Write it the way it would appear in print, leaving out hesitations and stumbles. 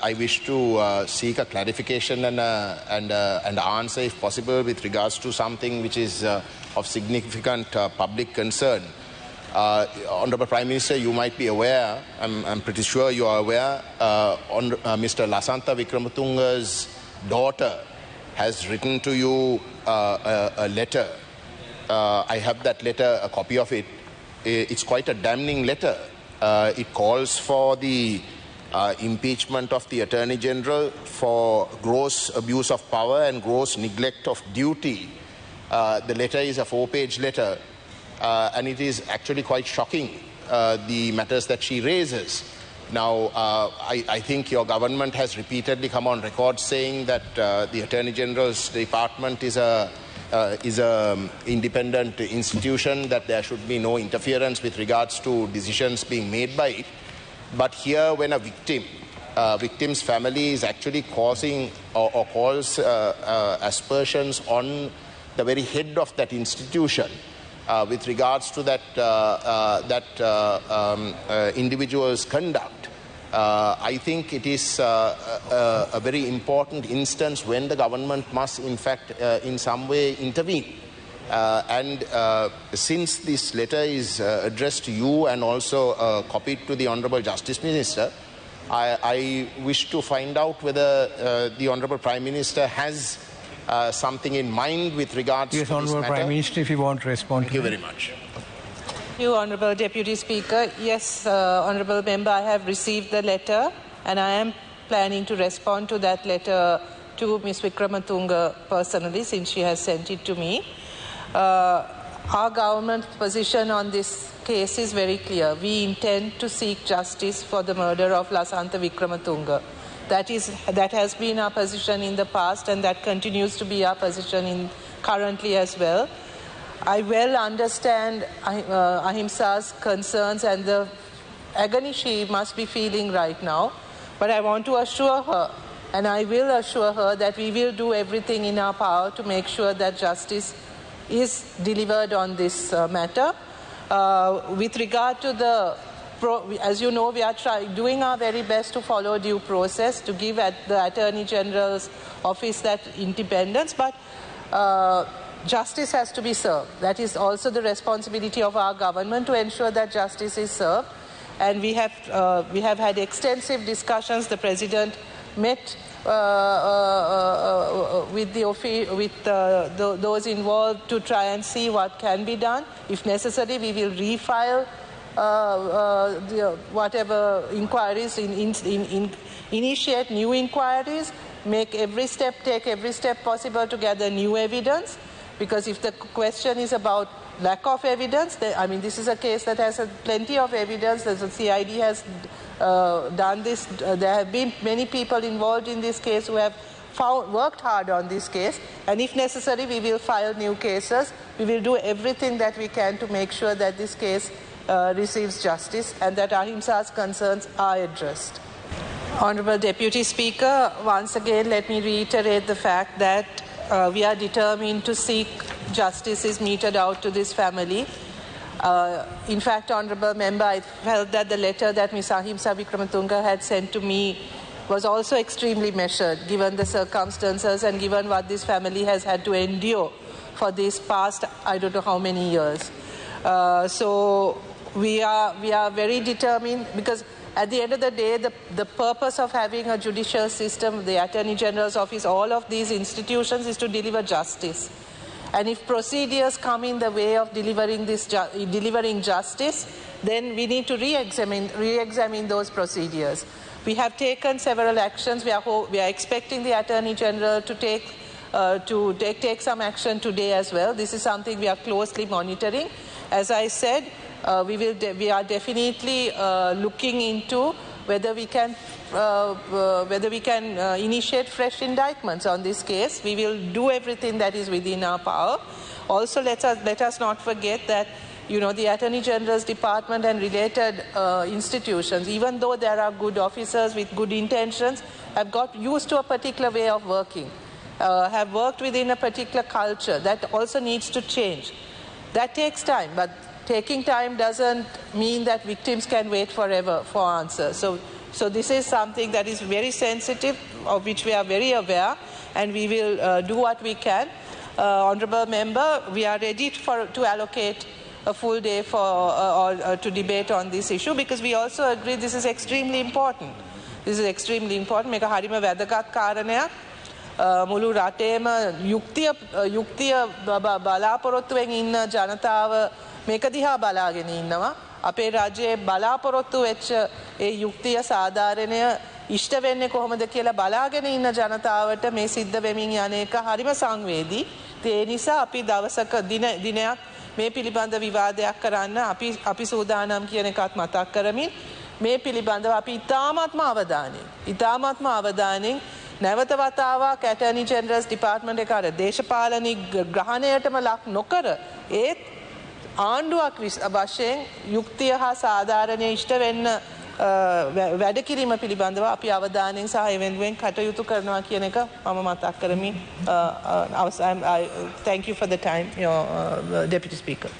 I wish to seek a clarification and answer, if possible, with regards to something which is of significant public concern. Honourable Prime Minister, you might be aware, I'm pretty sure you are aware, Mr. Lasantha Wickrematunga's daughter has written to you a letter. I have that letter, a copy of it. It's quite a damning letter. It calls for the impeachment of the Attorney General for gross abuse of power and gross neglect of duty. The letter is a 4-page letter, and it is actually quite shocking, the matters that she raises. Now, I think your government has repeatedly come on record saying that the Attorney General's department is a independent institution, that there should be no interference with regards to decisions being made by it. But here, when a victim's family is actually causing or calls aspersions on the very head of that institution with regards to that individual's conduct, I think it is a very important instance when the government must, in fact, in some way intervene. And since this letter is addressed to you and also copied to the Honourable Justice Minister, I wish to find out whether the Honourable Prime Minister has something in mind with regards to this matter. Yes, Honourable Prime Minister, if you want to respond. Thank you very much. Thank you, Honourable Deputy Speaker. Yes, Honourable Member, I have received the letter and I am planning to respond to that letter to Ms. Wickrematunga personally, since she has sent it to me. Our government's position on this case is very clear. We intend to seek justice for the murder of Lasantha Wickrematunga. That has been our position in the past, and that continues to be our position currently as well. I well understand Ahimsa's concerns and the agony she must be feeling right now, but I want to assure her, and I will assure her, that we will do everything in our power to make sure that justice is delivered on this matter. With regard to as you know, we are doing our very best to follow due process, to give the Attorney General's office that independence, but justice has to be served. That is also the responsibility of our government, to ensure that justice is served. And we have had extensive discussions. The President met with those involved to try and see what can be done. If necessary, we will refile whatever inquiries, initiate new inquiries, take every step possible to gather new evidence. Because if the question is about lack of evidence, this is a case that has plenty of evidence. The CID has done this. There have been many people involved in this case who have worked hard on this case, and if necessary, we will file new cases. We will do everything that we can to make sure that this case receives justice and that Ahimsa's concerns are addressed. Honourable Deputy Speaker, once again, let me reiterate the fact that we are determined to seek justice is meted out to this family. In fact, Honourable Member, I felt that the letter that Ms. Ahimsa Wickrematunga had sent to me was also extremely measured, given the circumstances and given what this family has had to endure for these past, I don't know how many years. So we are very determined, because at the end of the day, the purpose of having a judicial system, the Attorney General's office, all of these institutions, is to deliver justice. And if procedures come in the way of delivering justice, then we need to re-examine those procedures. We have taken several actions. We are expecting the Attorney General to take some action today as well. This is something we are closely monitoring. As I said, we are definitely looking into whether we can initiate fresh indictments on this case. We will do everything that is within our power. Also, let us not forget that the Attorney General's Department and related institutions, even though there are good officers with good intentions, have got used to a particular way of working, have worked within a particular culture that also needs to change. That takes time, but taking time doesn't mean that victims can wait forever for answers. So So this is something that is very sensitive, of which we are very aware, and we will do what we can. Honourable Member, we are ready to allocate a full day to debate on this issue, because we also agree this is extremely important. This is extremely important. මේක හරිම වැදගත් කාරණයක්. මුළු රටේම යුක්තිය බලාපොරොත්තුවෙන් ඉන්න ජනතාව මේක දිහා බලාගෙන ඉන්නවා. අපේ රජයේ බලාපොරොත්තු වෙච්ච ඒ යුක්තිය සාධාරණය ඉෂ්ට වෙන්නේ කොහොමද කියලා බලාගෙන ඉන්න ජනතාවට මේ සිද්ධ වෙමින් යන එක හරිම සංවේදී. ඒ නිසා අපි දවසක දිනයක් මේ පිළිබඳ විවාදයක් කරන්න අපි සූදානම් කියන එකත් මතක් කරමින් මේ පිළිබඳව අපි ඉතාමත්ම අවධානයෙන් නැවත වතාවක් ඇටර්නි ජෙනරල්ස් ඩිපාර්ට්මන්ට් එක අර දේශපාලනික ග්‍රහණයටම ලක් නොකර ඒත් ආණ්ඩුවක් වශයෙන් යුක්තිය හා සාධාරණය ඉෂ්ට වෙන්න වැඩ කිරීම පිළිබඳව අපි අවධානයෙන් සහ එවෙන්වෙන් කටයුතු කරනවා කියන එක මම මතක් කරමින් thank you for the time, Deputy Speaker.